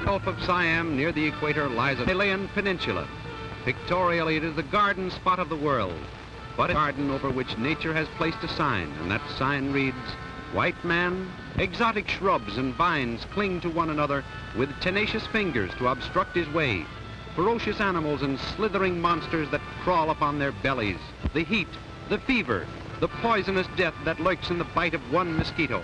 Gulf of Siam near the equator lies the Malay Peninsula. Pictorially, it is the garden spot of the world, but a garden over which nature has placed a sign, and that sign reads, "White man." Exotic shrubs and vines cling to one another with tenacious fingers to obstruct his way. Ferocious animals and slithering monsters that crawl upon their bellies. The heat, the fever, the poisonous death that lurks in the bite of one mosquito.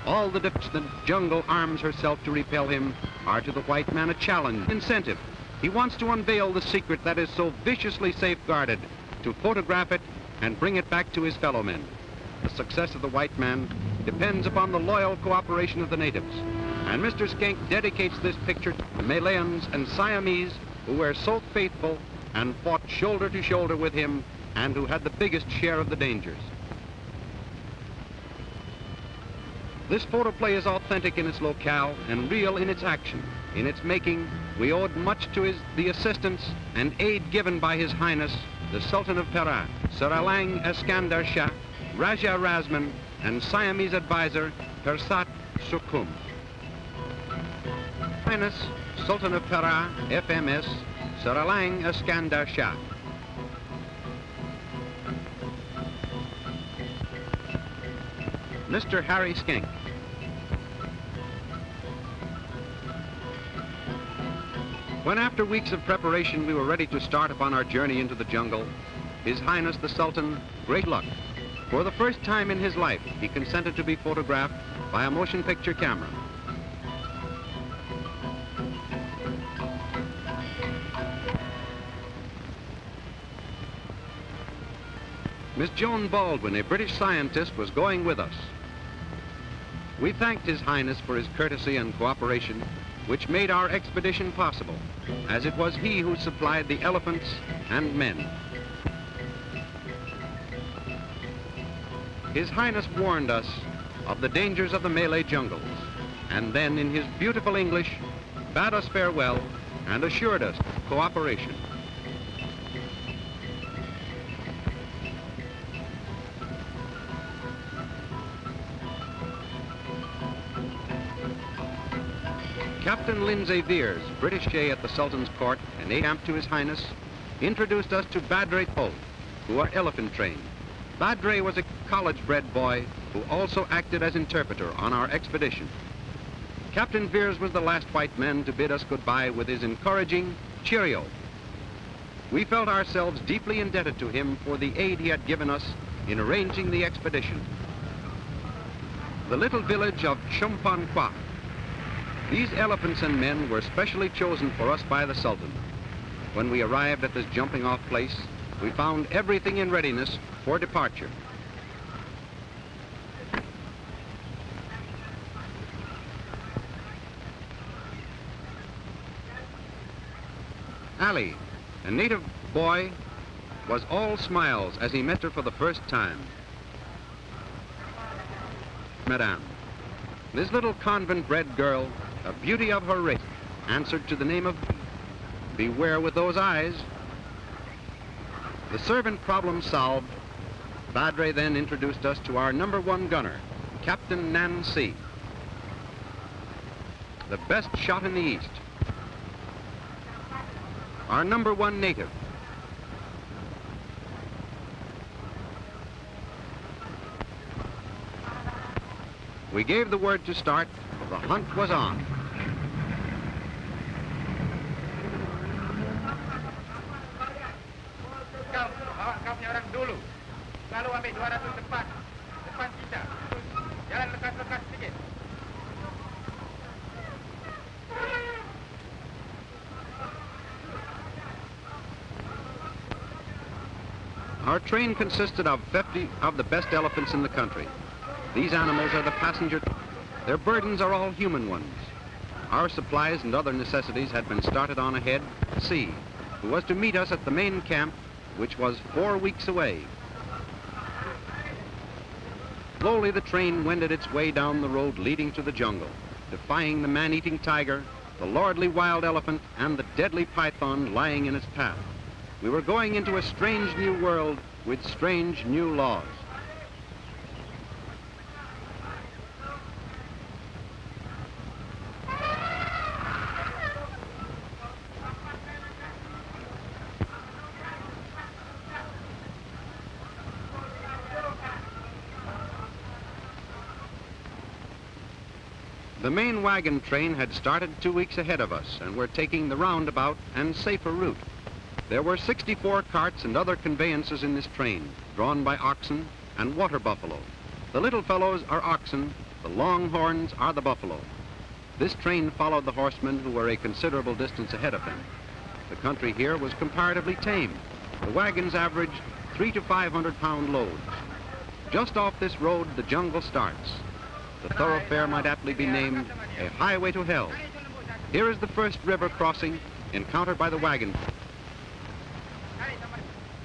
All the depths the jungle arms herself to repel him are to the white man a challenge, incentive. He wants to unveil the secret that is so viciously safeguarded, to photograph it and bring it back to his fellow men. The success of the white man depends upon the loyal cooperation of the natives. And Mr. Schenck dedicates this picture to the Malayans and Siamese who were so faithful and fought shoulder to shoulder with him and who had the biggest share of the dangers. This photoplay is authentic in its locale and real in its action. In its making, we owed much to the assistance and aid given by His Highness, the Sultan of Perak, Sir Alang Iskandar Shah, Raja Razman, and Siamese advisor Persat Sukhum. Highness, Sultan of Perak, FMS, Sir Alang Iskandar Shah. Mr. Harry Schenck. When after weeks of preparation we were ready to start upon our journey into the jungle, His Highness the Sultan, great luck. For the first time in his life, he consented to be photographed by a motion picture camera. Miss Joan Baldwin, a British scientist, was going with us. We thanked His Highness for his courtesy and cooperation, which made our expedition possible, as it was he who supplied the elephants and men. His Highness warned us of the dangers of the Malay jungles, and then in his beautiful English bade us farewell and assured us of cooperation. Captain Lindsay Veers, British Jay at the Sultan's court and aide-camp to His Highness, introduced us to Badre Pol, who are elephant trained. Badre was a college-bred boy who also acted as interpreter on our expedition. Captain Veers was the last white man to bid us goodbye with his encouraging cheerio. We felt ourselves deeply indebted to him for the aid he had given us in arranging the expedition. The little village of Chumpanqua. These elephants and men were specially chosen for us by the Sultan. When we arrived at this jumping-off place, we found everything in readiness for departure. Ali, a native boy, was all smiles as he met her for the first time. Madame, this little convent-bred girl, a beauty of her race, answered to the name of Beware with those eyes. The servant problem solved, Badre then introduced us to our #1 gunner, Captain Nancy, the best shot in the East. Our #1 native. We gave the word to start. The hunt was on. Kau punya orang dulu. Lalu ambil 200 depan. Depan kita. Jalan lekas-lekas sedikit. Our train consisted of 50 of the best elephants in the country. These animals are the passenger. Their burdens are all human ones. Our supplies and other necessities had been started on ahead, C, who was to meet us at the main camp, which was 4 weeks away. Slowly the train wended its way down the road leading to the jungle, defying the man-eating tiger, the lordly wild elephant, and the deadly python lying in its path. We were going into a strange new world with strange new laws. The main wagon train had started 2 weeks ahead of us and were taking the roundabout and safer route. There were 64 carts and other conveyances in this train, drawn by oxen and water buffalo. The little fellows are oxen, the long horns are the buffalo. This train followed the horsemen who were a considerable distance ahead of them. The country here was comparatively tame. The wagons averaged 300 to 500 pound loads. Just off this road, the jungle starts. The thoroughfare might aptly be named a highway to hell. Here is the first river crossing encountered by the wagon.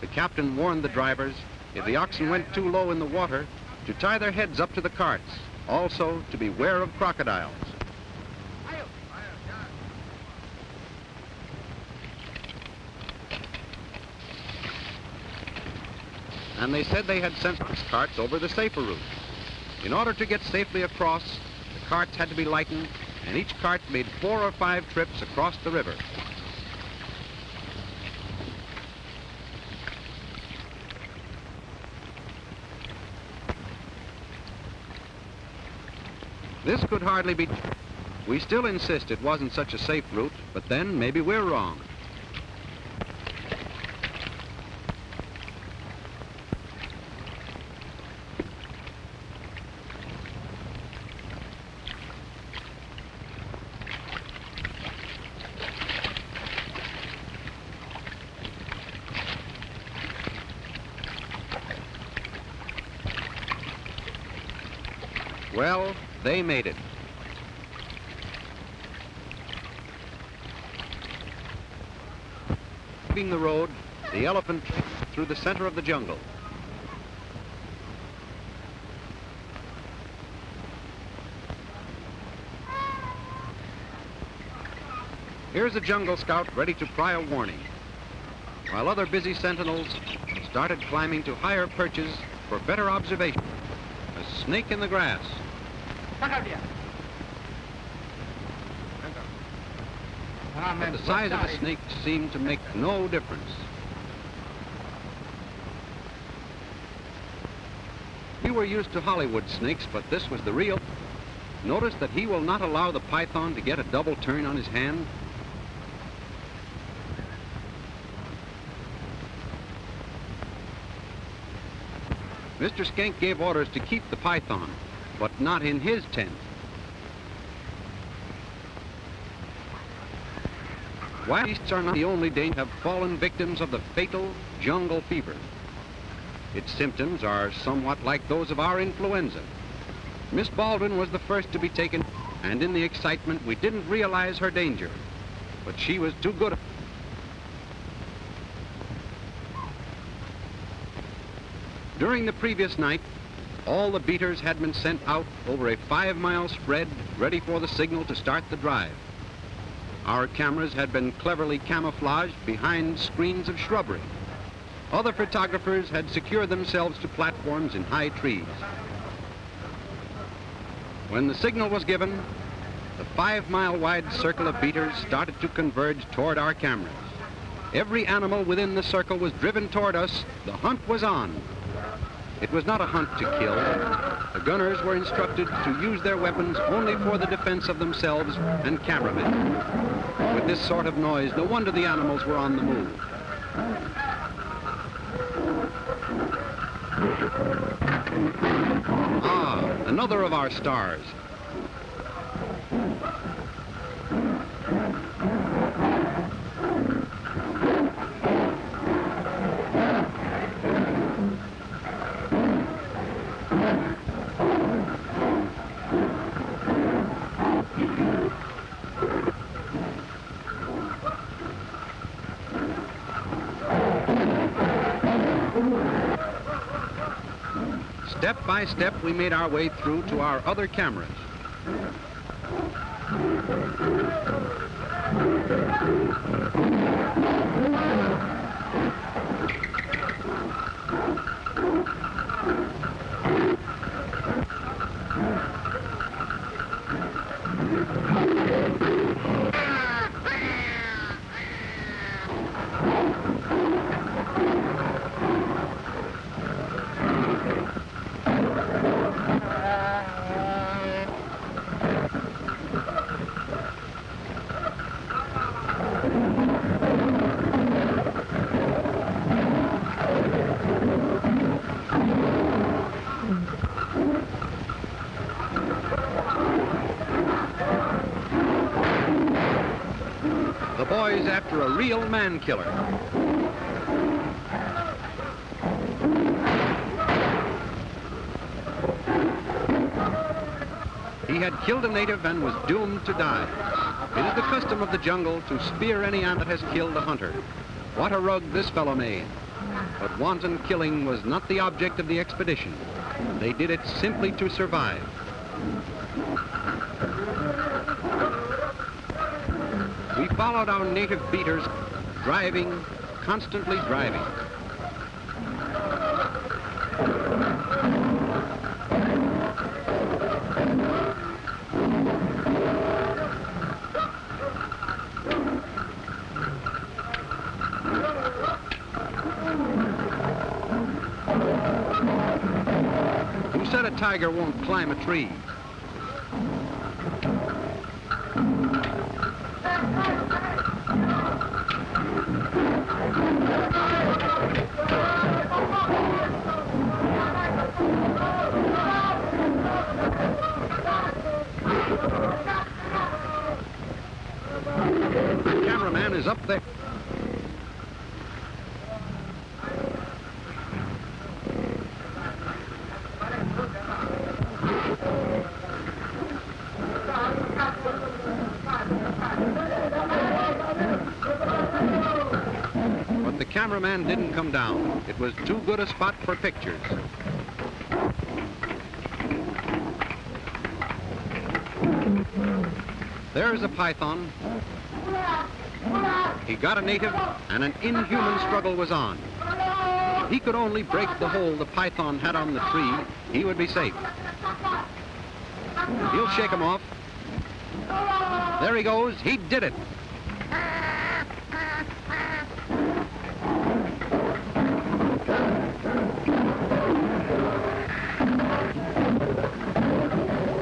The captain warned the drivers, if the oxen went too low in the water, to tie their heads up to the carts, also to beware of crocodiles. And they said they had sent carts over the safer route. In order to get safely across, the carts had to be lightened, and each cart made 4 or 5 trips across the river. This could hardly be. We still insist it wasn't such a safe route, but then maybe we're wrong. Well, they made it. Leaving the road, the elephant through the center of the jungle. Here's a jungle scout ready to cry a warning, while other busy sentinels started climbing to higher perches for better observation. A snake in the grass. But the size of the snake seemed to make no difference. We were used to Hollywood snakes, but this was the real. Notice that he will not allow the python to get a double turn on his hand. Mr. Skink gave orders to keep the python, but not in his tent. Wild beasts are not the only danger have fallen victims of the fatal jungle fever. Its symptoms are somewhat like those of our influenza. Miss Baldwin was the first to be taken, and in the excitement we didn't realize her danger, but she was too good. During the previous night, all the beaters had been sent out over a 5-mile spread, ready for the signal to start the drive. Our cameras had been cleverly camouflaged behind screens of shrubbery. Other photographers had secured themselves to platforms in high trees. When the signal was given, the 5-mile-wide circle of beaters started to converge toward our cameras. Every animal within the circle was driven toward us. The hunt was on. It was not a hunt to kill. The gunners were instructed to use their weapons only for the defense of themselves and cameramen. With this sort of noise, no wonder the animals were on the move. Ah, another of our stars. Step by step, we made our way through to our other cameras. boys after a real man killer. He had killed a native and was doomed to die. It is the custom of the jungle to spear any animal that has killed a hunter. What a rug this fellow made. But wanton killing was not the object of the expedition. They did it simply to survive. We followed our native beaters, driving, constantly driving. Who said a tiger won't climb a tree? The cameraman is up there. But the cameraman didn't come down. It was too good a spot for pictures. There's a python. He got a native, and an inhuman struggle was on. If he could only break the hold the python had on the tree, he would be safe. He'll shake him off. There he goes. He did it.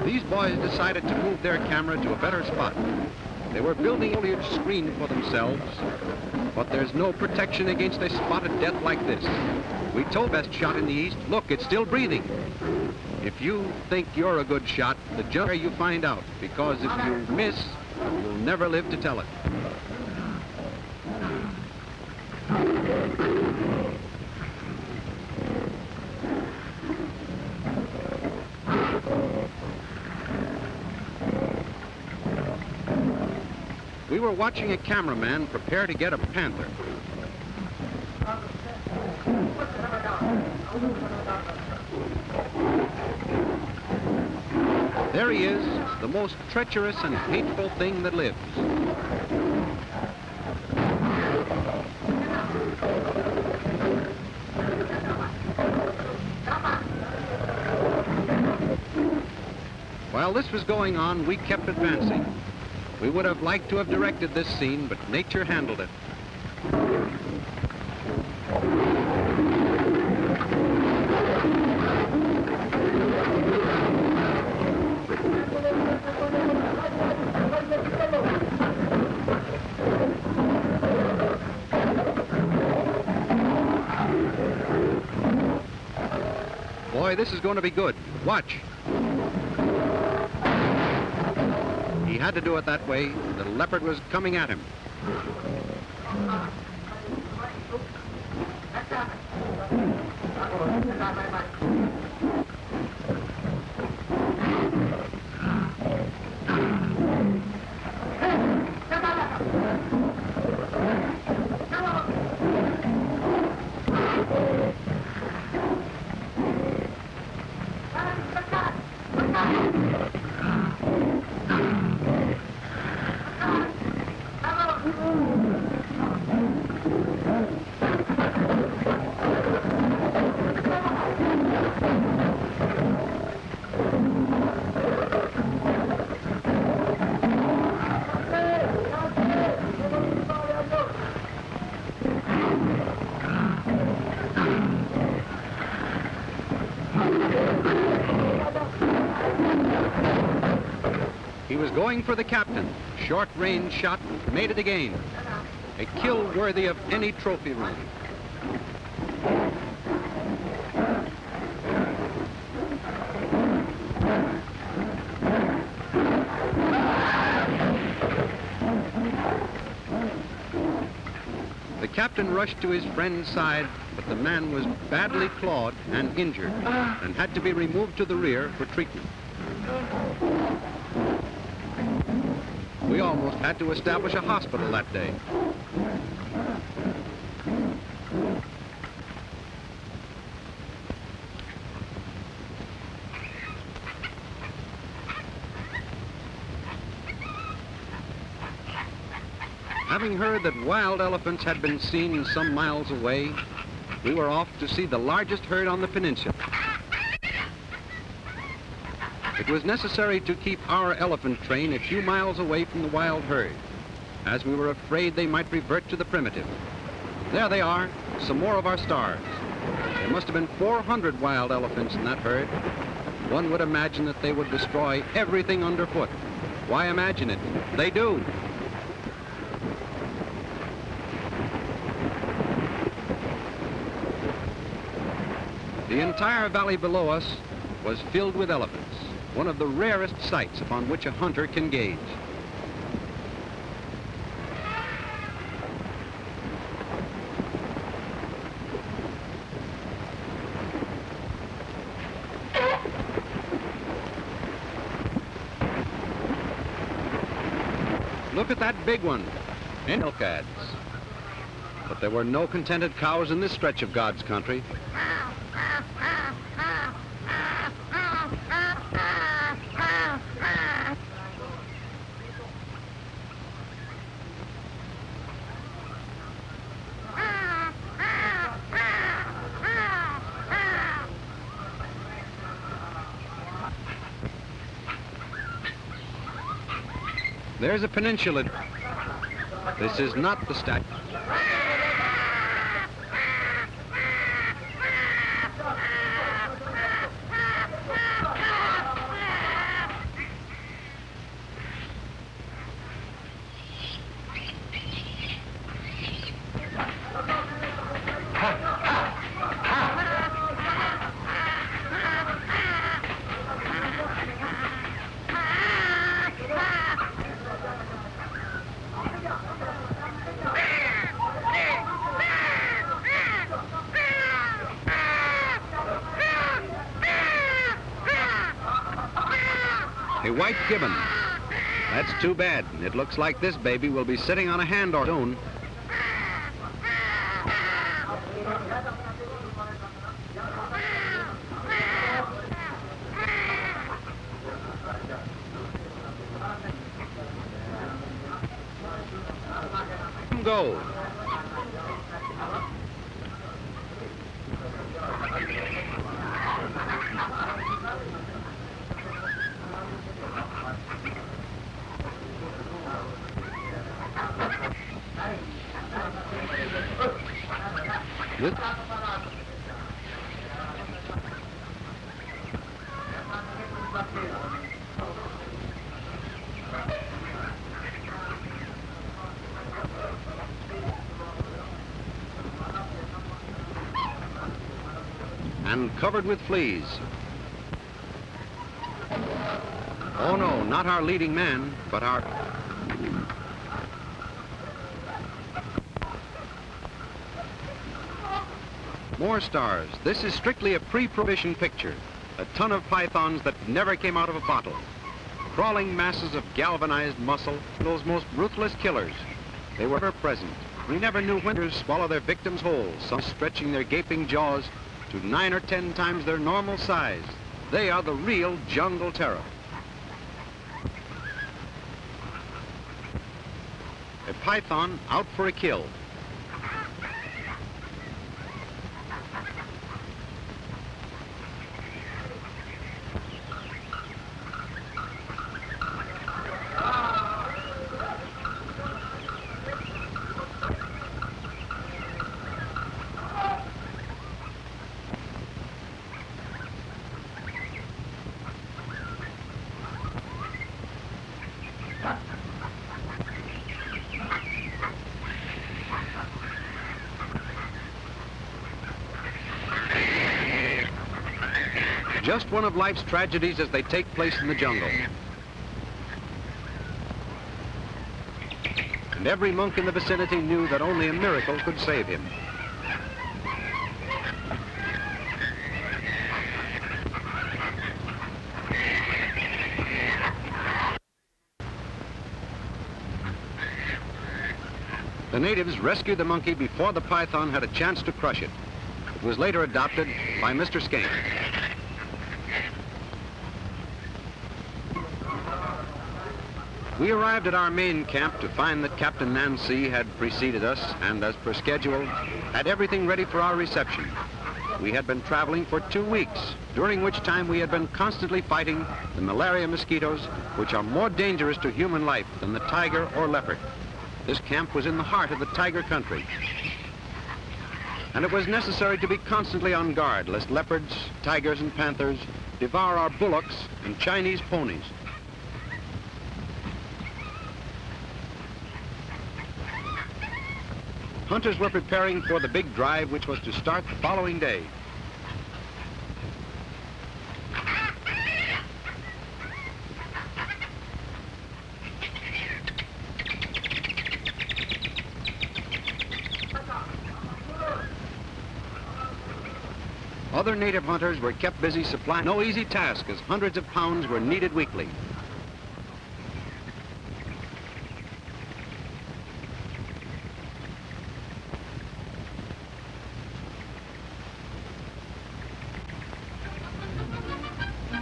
These boys decided to move their camera to a better spot. They were building a foliage screen for themselves, but there's no protection against a spotted death like this. We told best shot in the east, look, it's still breathing. If you think you're a good shot, the jump where you find out, because if you miss, you'll never live to tell it. We were watching a cameraman prepare to get a panther. There he is, the most treacherous and hateful thing that lives. While this was going on, we kept advancing. We would have liked to have directed this scene, but nature handled it. Boy, this is going to be good. Watch. He had to do it that way. The leopard was coming at him. He was going for the captain. Short-range shot, made it again. A kill worthy of any trophy room. captain rushed to his friend's side, but the man was badly clawed and injured and had to be removed to the rear for treatment. We almost had to establish a hospital that day. Having heard that wild elephants had been seen some miles away, we were off to see the largest herd on the peninsula. It was necessary to keep our elephant train a few miles away from the wild herd, as we were afraid they might revert to the primitive. There they are, some more of our stars. There must have been 400 wild elephants in that herd. One would imagine that they would destroy everything underfoot. Why imagine it? They do. The entire valley below us was filled with elephants, one of the rarest sights upon which a hunter can gauge. Look at that big one, in milk ads. But there were no contented cows in this stretch of God's country. There's a peninsula. This is not the statue. A white gibbon. That's too bad. It looks like this baby will be sitting on a hand or soon. Go. Good. And covered with fleas. Oh no, not our leading man, but our... More stars. This is strictly a pre-prohibition picture. A ton of pythons that never came out of a bottle. Crawling masses of galvanized muscle, those most ruthless killers. They were ever present. We never knew when to swallow their victims whole, some stretching their gaping jaws to 9 or 10 times their normal size. They are the real jungle terror. A python out for a kill. Just one of life's tragedies as they take place in the jungle. and every monk in the vicinity knew that only a miracle could save him. The natives rescued the monkey before the python had a chance to crush it. It was later adopted by Mr. Skane. We arrived at our main camp to find that Captain Nancy had preceded us and, as per schedule, had everything ready for our reception. We had been traveling for 2 weeks, during which time we had been constantly fighting the malaria mosquitoes, which are more dangerous to human life than the tiger or leopard. This camp was in the heart of the tiger country, and it was necessary to be constantly on guard lest leopards, tigers, and panthers devour our bullocks and Chinese ponies. Hunters were preparing for the big drive which was to start the following day. Other native hunters were kept busy supplying no easy task as hundreds of pounds were needed weekly.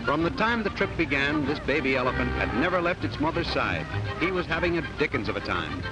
From the time the trip began, this baby elephant had never left its mother's side. He was having a dickens of a time.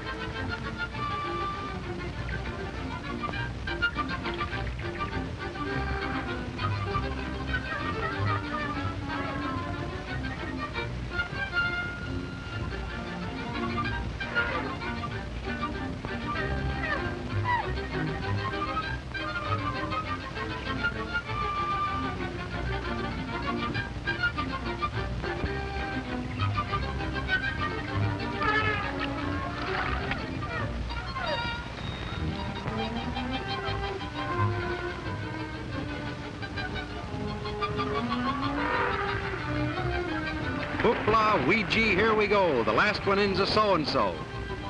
Hoopla, Ouija, here we go. The last one in's a so-and-so.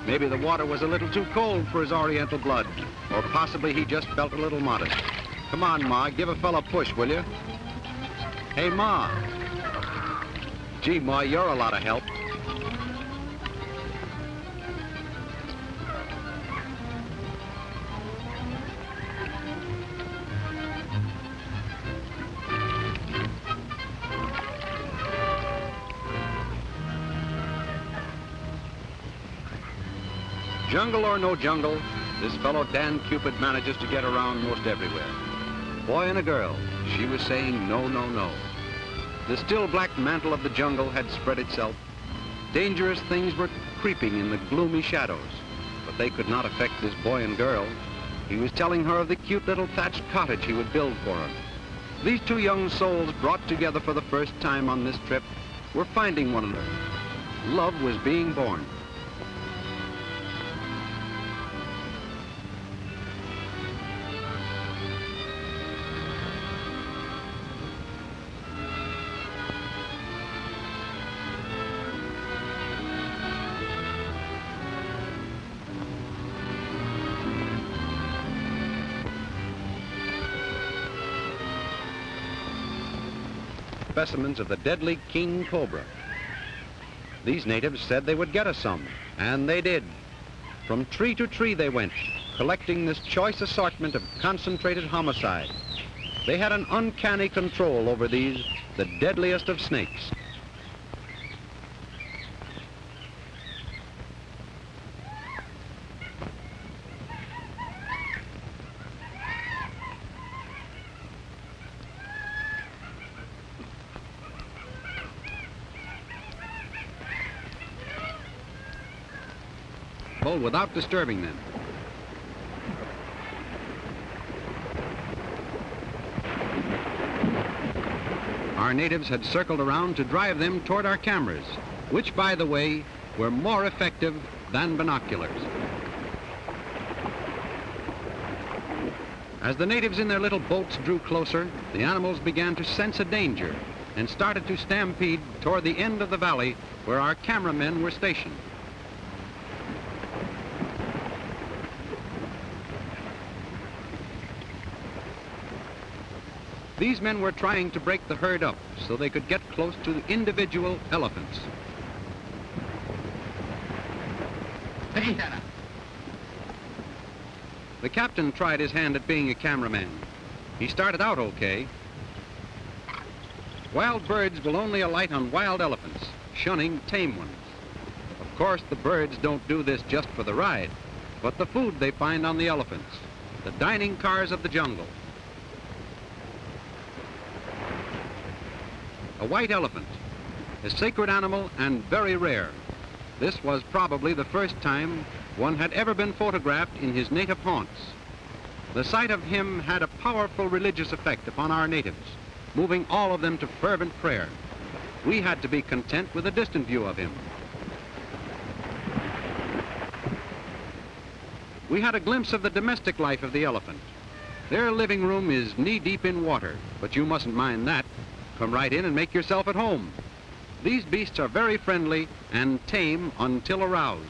Maybe the water was a little too cold for his oriental blood, or possibly he just felt a little modest. Come on, Ma, give a fella a push, will you? Hey, Ma. Gee, Ma, you're a lot of help. Jungle or no jungle, this fellow Dan Cupid manages to get around most everywhere. Boy and a girl, she was saying no, no, no. The still black mantle of the jungle had spread itself. Dangerous things were creeping in the gloomy shadows, but they could not affect this boy and girl. He was telling her of the cute little thatched cottage he would build for her. These two young souls, brought together for the first time on this trip, were finding one another. Love was being born. Specimens of the deadly king cobra. These natives said they would get us some, and they did. From tree to tree they went, collecting this choice assortment of concentrated homicide. They had an uncanny control over these, the deadliest of snakes. Without disturbing them. Our natives had circled around to drive them toward our cameras, which, by the way, were more effective than binoculars. As the natives in their little boats drew closer, the animals began to sense a danger and started to stampede toward the end of the valley where our cameramen were stationed. These men were trying to break the herd up so they could get close to the individual elephants. The captain tried his hand at being a cameraman. He started out okay. Wild birds will only alight on wild elephants, shunning tame ones. Of course, the birds don't do this just for the ride, but the food they find on the elephants, the dining cars of the jungle. A white elephant, a sacred animal and very rare. This was probably the first time one had ever been photographed in his native haunts. The sight of him had a powerful religious effect upon our natives, moving all of them to fervent prayer. We had to be content with a distant view of him. We had a glimpse of the domestic life of the elephant. Their living room is knee-deep in water, but you mustn't mind that. Come right in and make yourself at home. These beasts are very friendly and tame until aroused.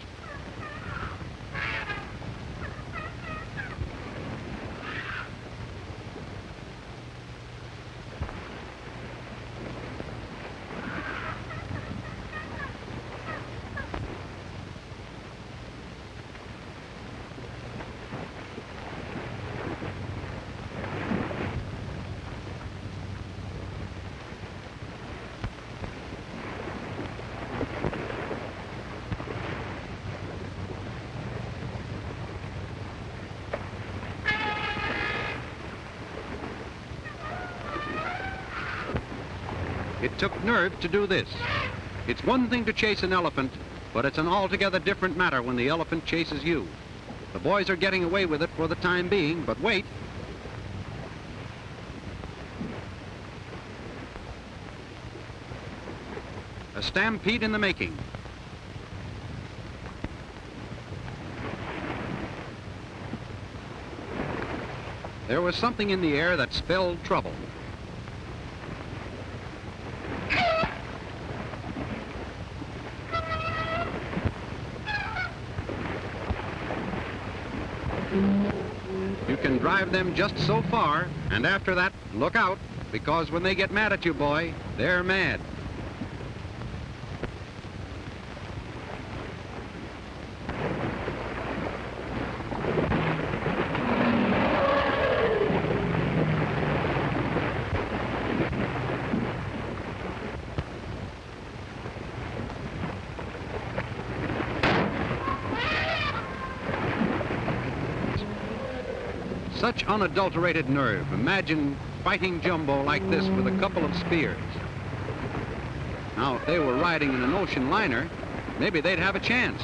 It took nerve to do this. It's one thing to chase an elephant, but it's an altogether different matter when the elephant chases you. The boys are getting away with it for the time being, but wait. A stampede in the making. There was something in the air that spelled trouble. You can drive them just so far, and after that, look out, because when they get mad at you, boy, they're mad. Such unadulterated nerve. Imagine fighting Jumbo like this with a couple of spears. Now, if they were riding in an ocean liner, maybe they'd have a chance.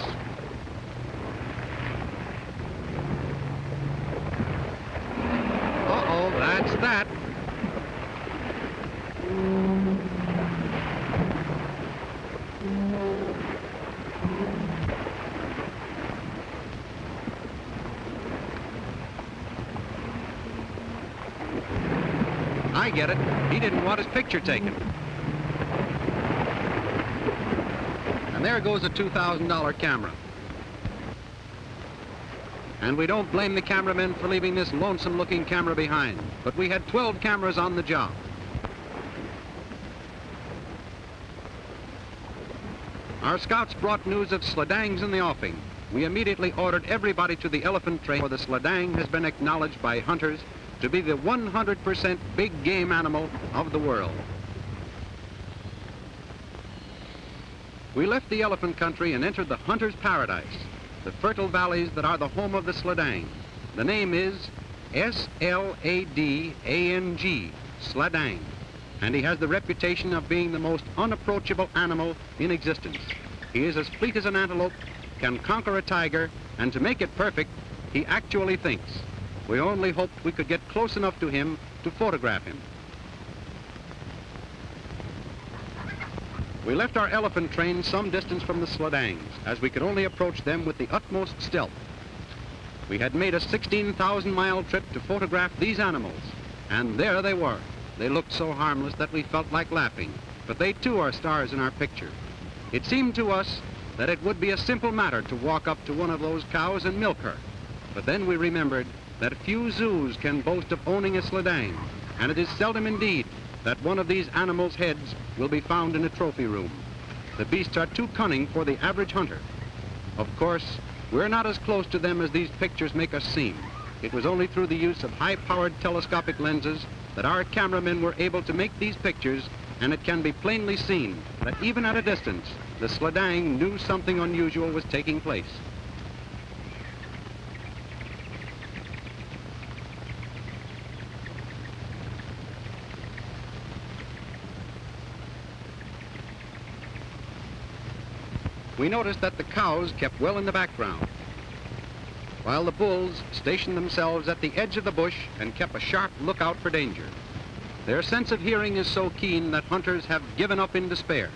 Uh-oh, that's that. I get it. He didn't want his picture taken. And there goes a $2,000 camera. And we don't blame the cameramen for leaving this lonesome-looking camera behind, but we had 12 cameras on the job. Our scouts brought news of sledangs in the offing. We immediately ordered everybody to the elephant train, for the sledang has been acknowledged by hunters to be the 100% big game animal of the world. We left the elephant country and entered the hunter's paradise, the fertile valleys that are the home of the sledang. The name is S-L-A-D-A-N-G, sledang, and he has the reputation of being the most unapproachable animal in existence. He is as fleet as an antelope, can conquer a tiger, and to make it perfect, he actually thinks. We only hoped we could get close enough to him to photograph him. We left our elephant train some distance from the sledangs, as we could only approach them with the utmost stealth. We had made a 16,000-mile trip to photograph these animals, and there they were. They looked so harmless that we felt like laughing, but they too are stars in our picture. It seemed to us that it would be a simple matter to walk up to one of those cows and milk her, but then we remembered that few zoos can boast of owning a sledang, and it is seldom indeed that one of these animals' heads will be found in a trophy room. The beasts are too cunning for the average hunter. Of course, we're not as close to them as these pictures make us seem. It was only through the use of high-powered telescopic lenses that our cameramen were able to make these pictures, and it can be plainly seen that even at a distance, the sledang knew something unusual was taking place. We noticed that the cows kept well in the background, while the bulls stationed themselves at the edge of the bush and kept a sharp lookout for danger. Their sense of hearing is so keen that hunters have given up in despair.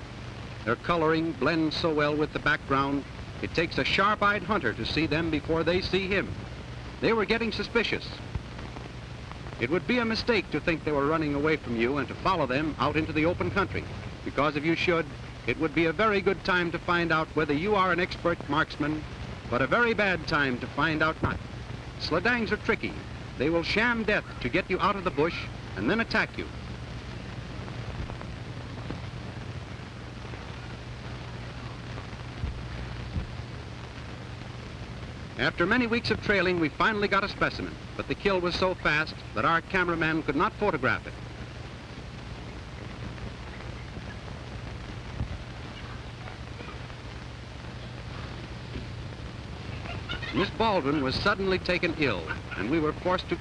Their coloring blends so well with the background, it takes a sharp-eyed hunter to see them before they see him. They were getting suspicious. It would be a mistake to think they were running away from you and to follow them out into the open country, because if you should, it would be a very good time to find out whether you are an expert marksman, but a very bad time to find out not. Sledangs are tricky. They will sham death to get you out of the bush and then attack you. After many weeks of trailing, we finally got a specimen, but the kill was so fast that our cameraman could not photograph it. Miss Baldwin was suddenly taken ill, and we were forced to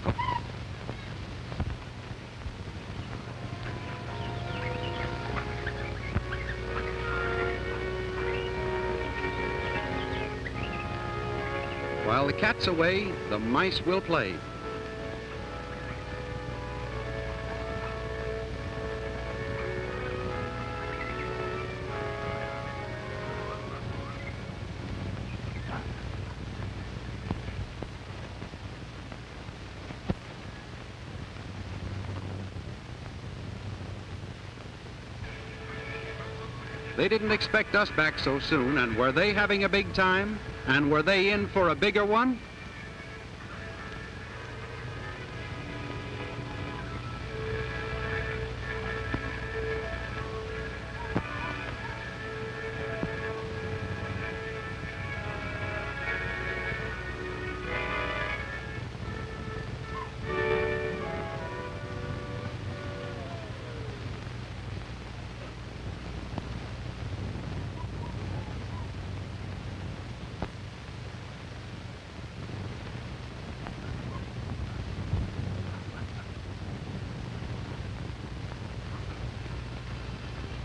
While the cat's away, the mice will play. They didn't expect us back so soon, and were they having a big time? And were they in for a bigger one?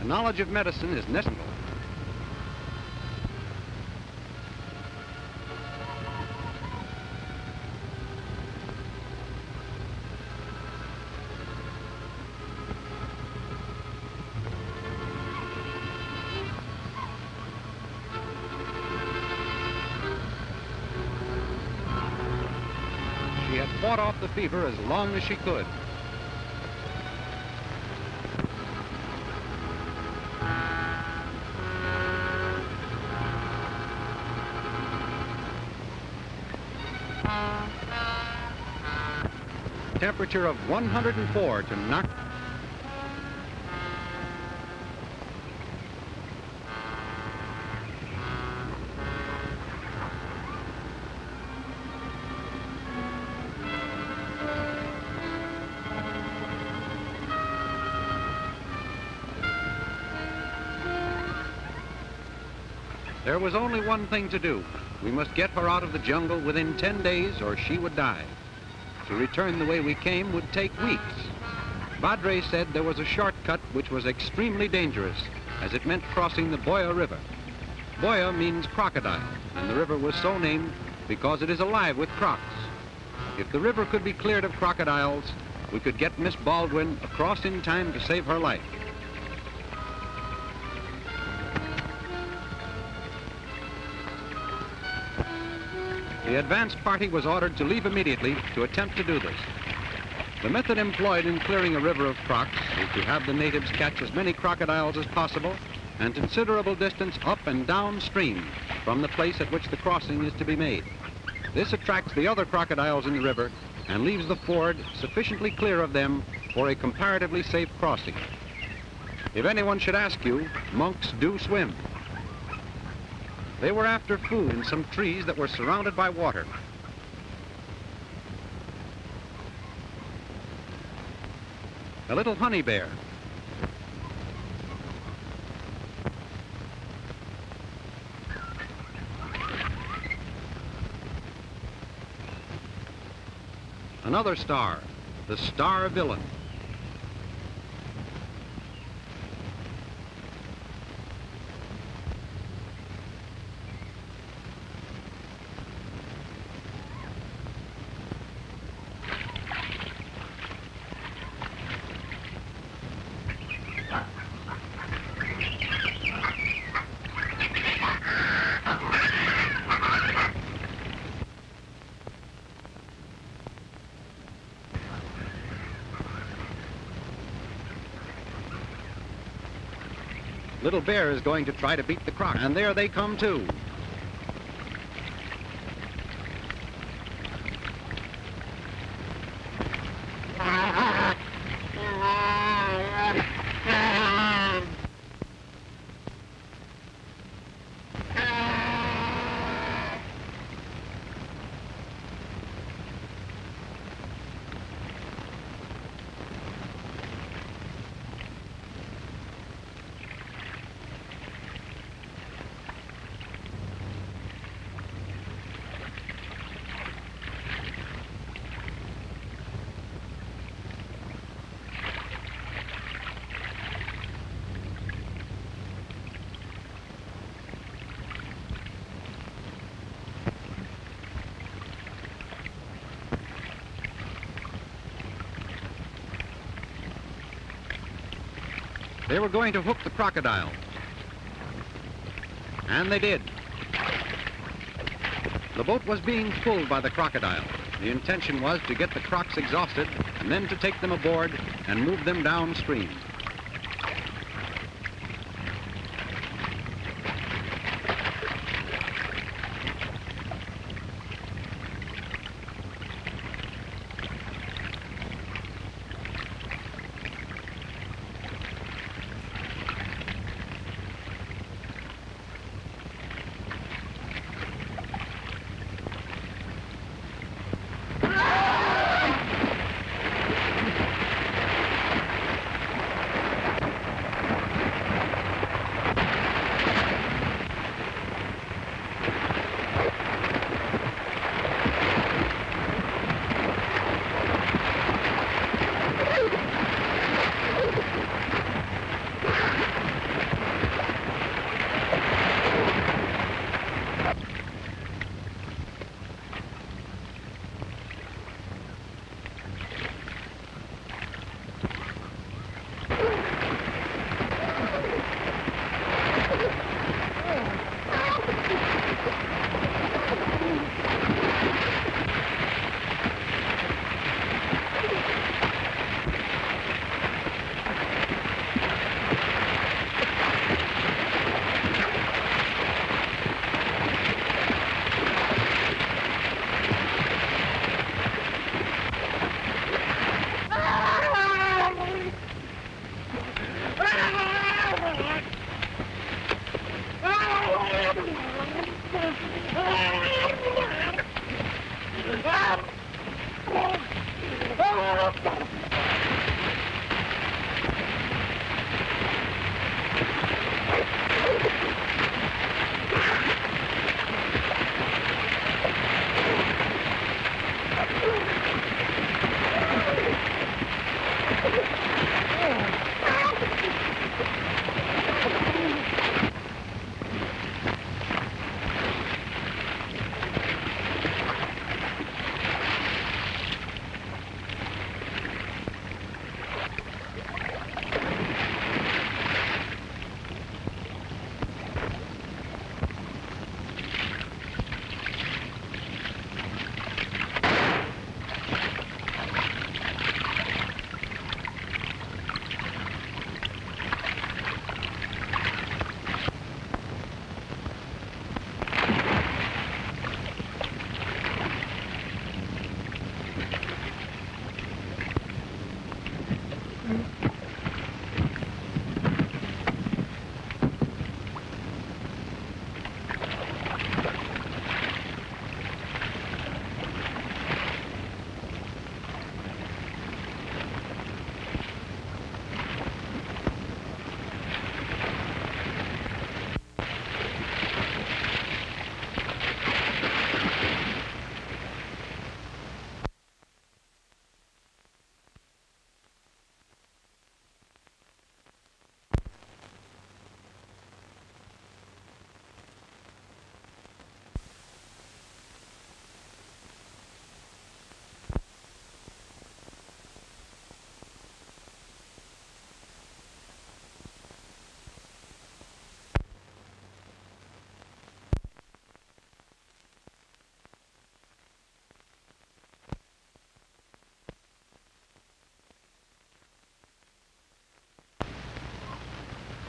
A knowledge of medicine is necessary. She had fought off the fever as long as she could. Temperature of 104 to knock. There was only one thing to do. We must get her out of the jungle within 10 days or she would die. To return the way we came would take weeks. Badre said there was a shortcut which was extremely dangerous, as it meant crossing the Boya River. Boya means crocodile, and the river was so named because it is alive with crocs. If the river could be cleared of crocodiles, we could get Miss Baldwin across in time to save her life. The advance party was ordered to leave immediately to attempt to do this. The method employed in clearing a river of crocs is to have the natives catch as many crocodiles as possible and considerable distance up and downstream from the place at which the crossing is to be made. This attracts the other crocodiles in the river and leaves the ford sufficiently clear of them for a comparatively safe crossing. If anyone should ask you, monks do swim. They were after food in some trees that were surrounded by water. A little honey bear. Another star, the star villain. Little bear is going to try to beat the croc, and there they come too. They were going to hook the crocodile. And they did. The boat was being pulled by the crocodile. The intention was to get the crocs exhausted and then to take them aboard and move them downstream.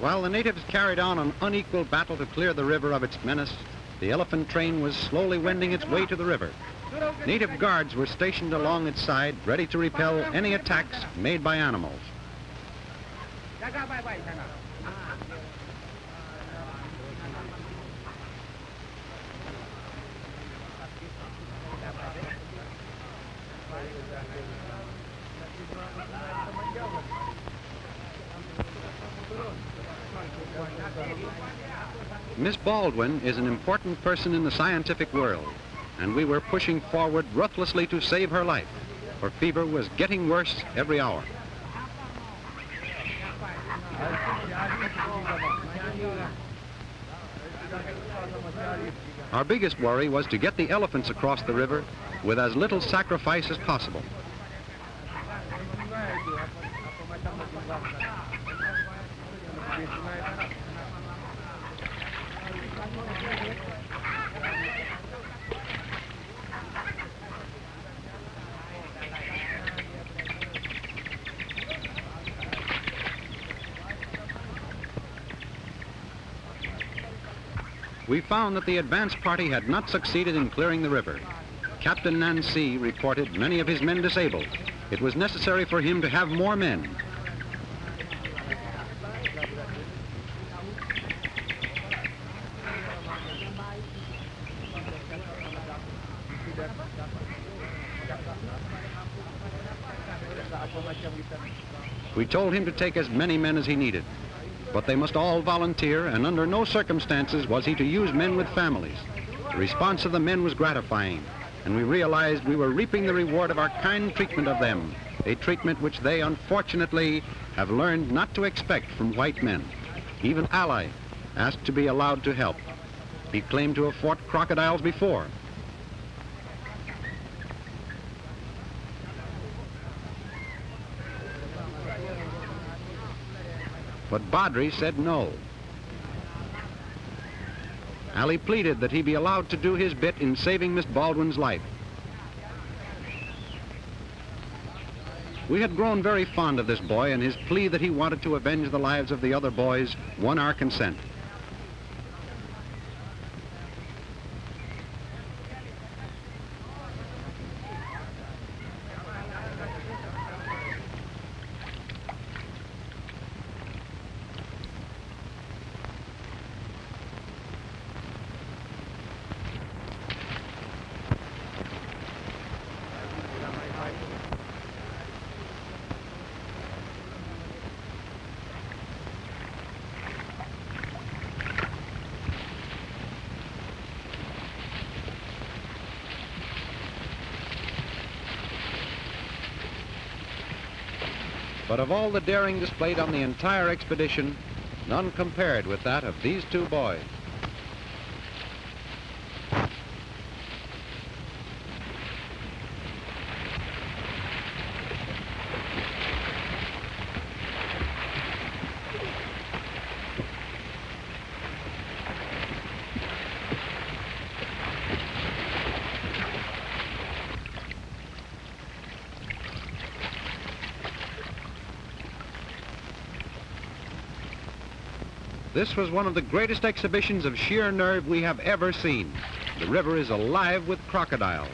While the natives carried on an unequal battle to clear the river of its menace, the elephant train was slowly wending its way to the river. Native guards were stationed along its side, ready to repel any attacks made by animals. Miss Baldwin is an important person in the scientific world, and we were pushing forward ruthlessly to save her life, for fever was getting worse every hour. Our biggest worry was to get the elephants across the river with as little sacrifice as possible. We found that the advance party had not succeeded in clearing the river. Captain Nancy reported many of his men disabled. It was necessary for him to have more men. We told him to take as many men as he needed, but they must all volunteer, and under no circumstances was he to use men with families. The response of the men was gratifying, and we realized we were reaping the reward of our kind treatment of them, a treatment which they unfortunately have learned not to expect from white men. Even Ally asked to be allowed to help. He claimed to have fought crocodiles before. But Badri said no. Ali pleaded that he be allowed to do his bit in saving Miss Baldwin's life. We had grown very fond of this boy, and his plea that he wanted to avenge the lives of the other boys won our consent. But of all the daring displayed on the entire expedition, none compared with that of these two boys. This was one of the greatest exhibitions of sheer nerve we have ever seen. The river is alive with crocodiles.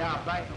Ya, baik.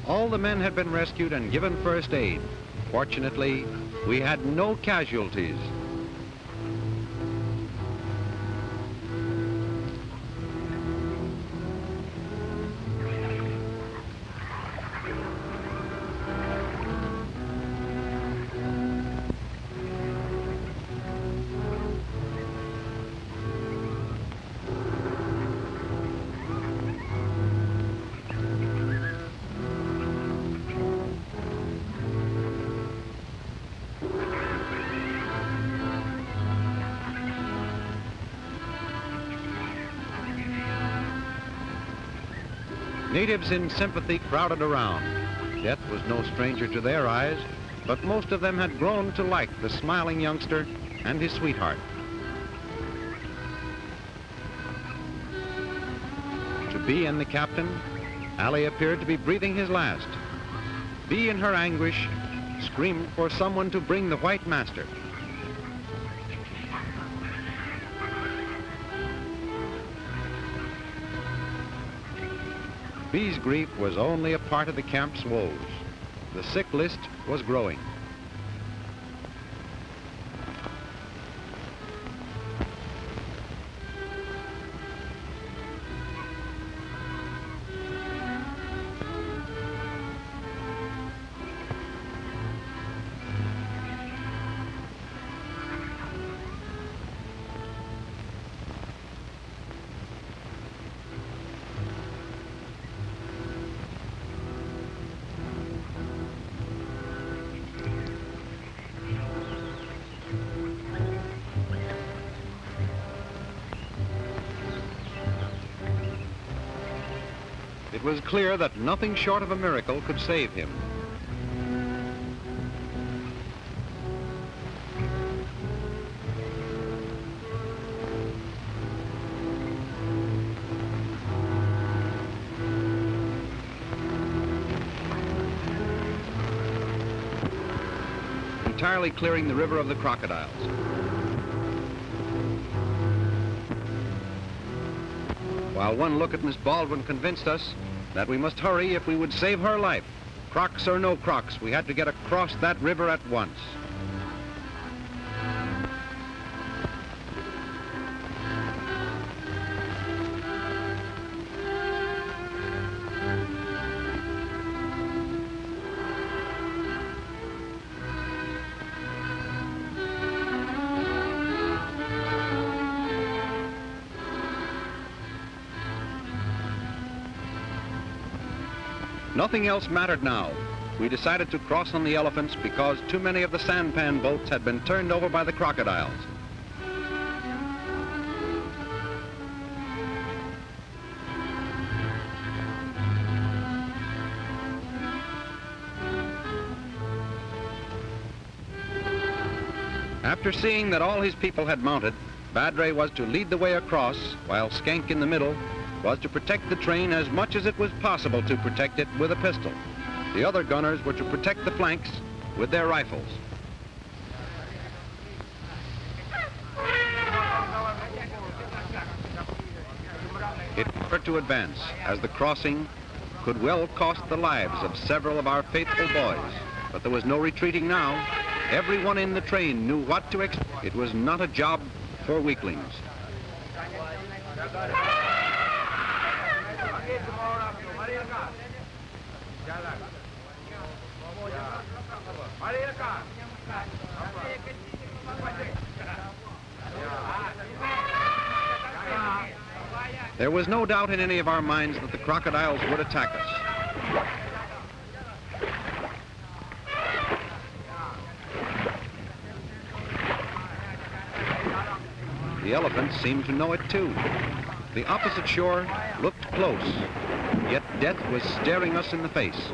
All the men had been rescued and given first aid. Fortunately, we had no casualties. Natives in sympathy crowded around. Death was no stranger to their eyes, but most of them had grown to like the smiling youngster and his sweetheart. To Bee and the captain, Allie appeared to be breathing his last. Bee, in her anguish, screamed for someone to bring the white master. Bee's grief was only a part of the camp's woes. The sick list was growing. It was clear that nothing short of a miracle could save him. Entirely clearing the river of the crocodiles. While one look at Miss Baldwin convinced us that we must hurry if we would save her life. Crocs or no crocs, we had to get across that river at once. Nothing else mattered now. We decided to cross on the elephants because too many of the sampan boats had been turned over by the crocodiles. After seeing that all his people had mounted, Badre was to lead the way across, while Skank in the middle was to protect the train as much as it was possible to protect it with a pistol. The other gunners were to protect the flanks with their rifles. It hurt to advance, as the crossing could well cost the lives of several of our faithful boys. But there was no retreating now. Everyone in the train knew what to expect. It was not a job for weaklings. There was no doubt in any of our minds that the crocodiles would attack us. The elephants seemed to know it too. The opposite shore looked close, yet death was staring us in the face.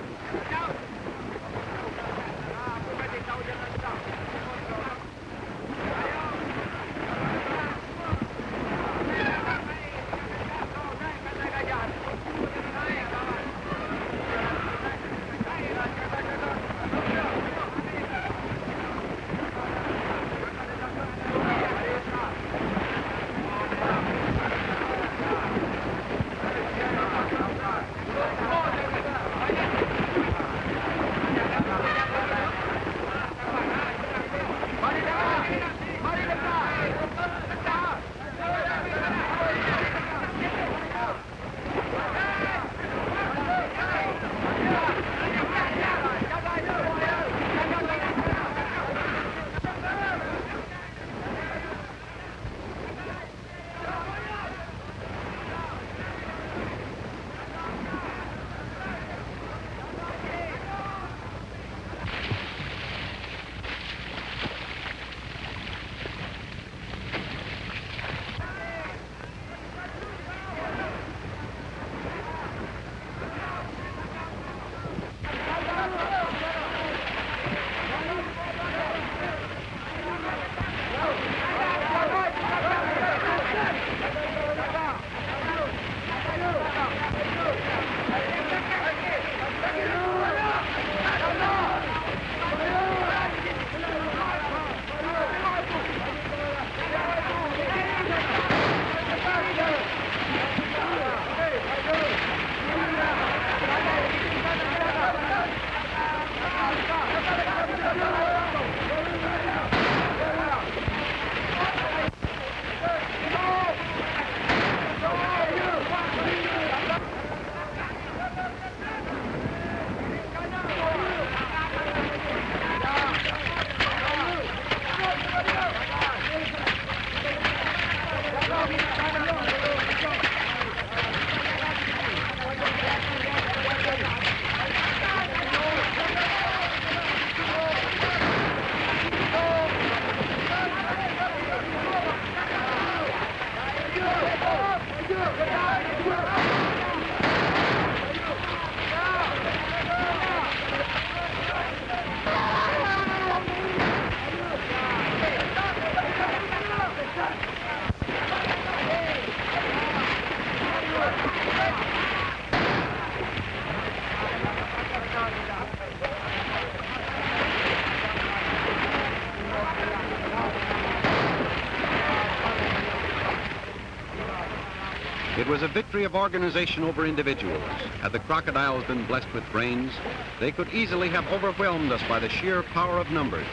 was a victory of organization over individuals. Had the crocodiles been blessed with brains, they could easily have overwhelmed us by the sheer power of numbers.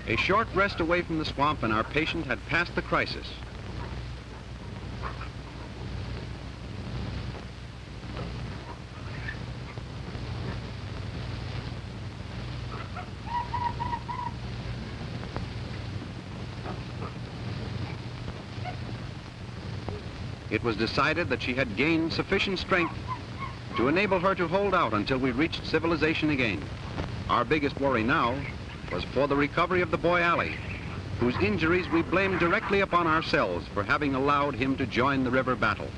A short rest away from the swamp and our patient had passed the crisis. It was decided that she had gained sufficient strength to enable her to hold out until we reached civilization again. Our biggest worry now was for the recovery of the boy Ali, whose injuries we blamed directly upon ourselves for having allowed him to join the river battle.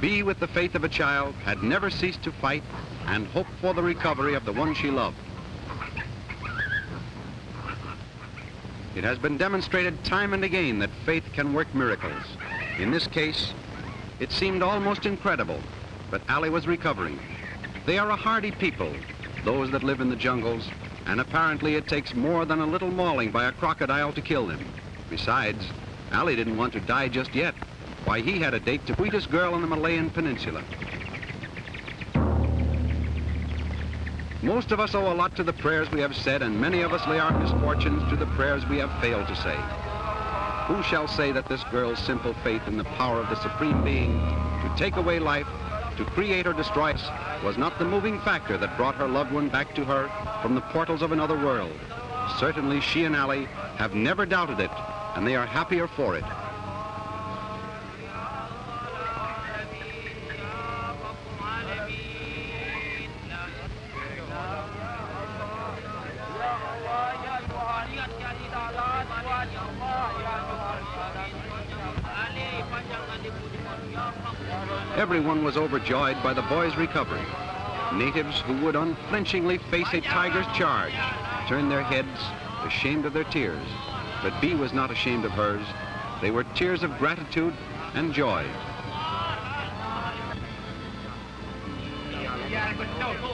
Bee, with the faith of a child, had never ceased to fight and hope for the recovery of the one she loved. It has been demonstrated time and again that faith can work miracles. In this case, it seemed almost incredible, but Ali was recovering. They are a hardy people, those that live in the jungles, and apparently it takes more than a little mauling by a crocodile to kill them. Besides, Ali didn't want to die just yet. Why, he had a date to the sweetest girl on the Malay Peninsula. Most of us owe a lot to the prayers we have said, and many of us lay our misfortunes to the prayers we have failed to say. Who shall say that this girl's simple faith in the power of the Supreme Being to take away life, to create or destroy us, was not the moving factor that brought her loved one back to her from the portals of another world? Certainly she and Ali have never doubted it, and they are happier for it. Everyone was overjoyed by the boy's recovery. Natives who would unflinchingly face a tiger's charge turned their heads, ashamed of their tears. But Bee was not ashamed of hers. They were tears of gratitude and joy.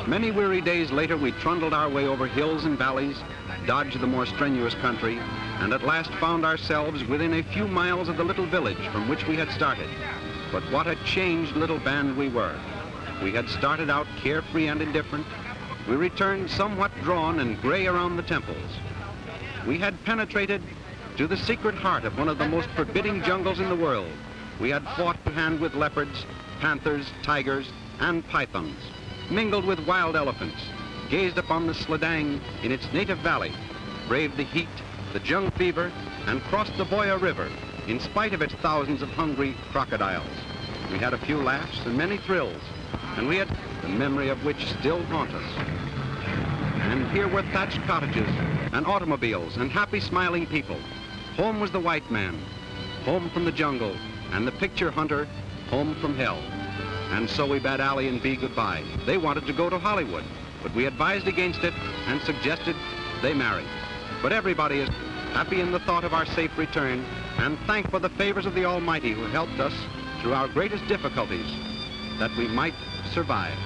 Many weary days later, we trundled our way over hills and valleys, dodged the more strenuous country, and at last found ourselves within a few miles of the little village from which we had started. But what a changed little band we were. We had started out carefree and indifferent. We returned somewhat drawn and gray around the temples. We had penetrated to the secret heart of one of the most forbidding jungles in the world. We had fought hand with leopards, panthers, tigers, and pythons, mingled with wild elephants, gazed upon the Sladang in its native valley, braved the heat, the jungle fever, and crossed the Boya River in spite of its thousands of hungry crocodiles. We had a few laughs and many thrills, and we had the memory of which still haunt us. And here were thatched cottages and automobiles and happy smiling people. Home was the white man, home from the jungle, and the picture hunter, home from hell. And so we bade Ali and Bee goodbye. They wanted to go to Hollywood, but we advised against it and suggested they marry. But everybody is happy in the thought of our safe return and thank for the favors of the Almighty who helped us through our greatest difficulties that we might survive.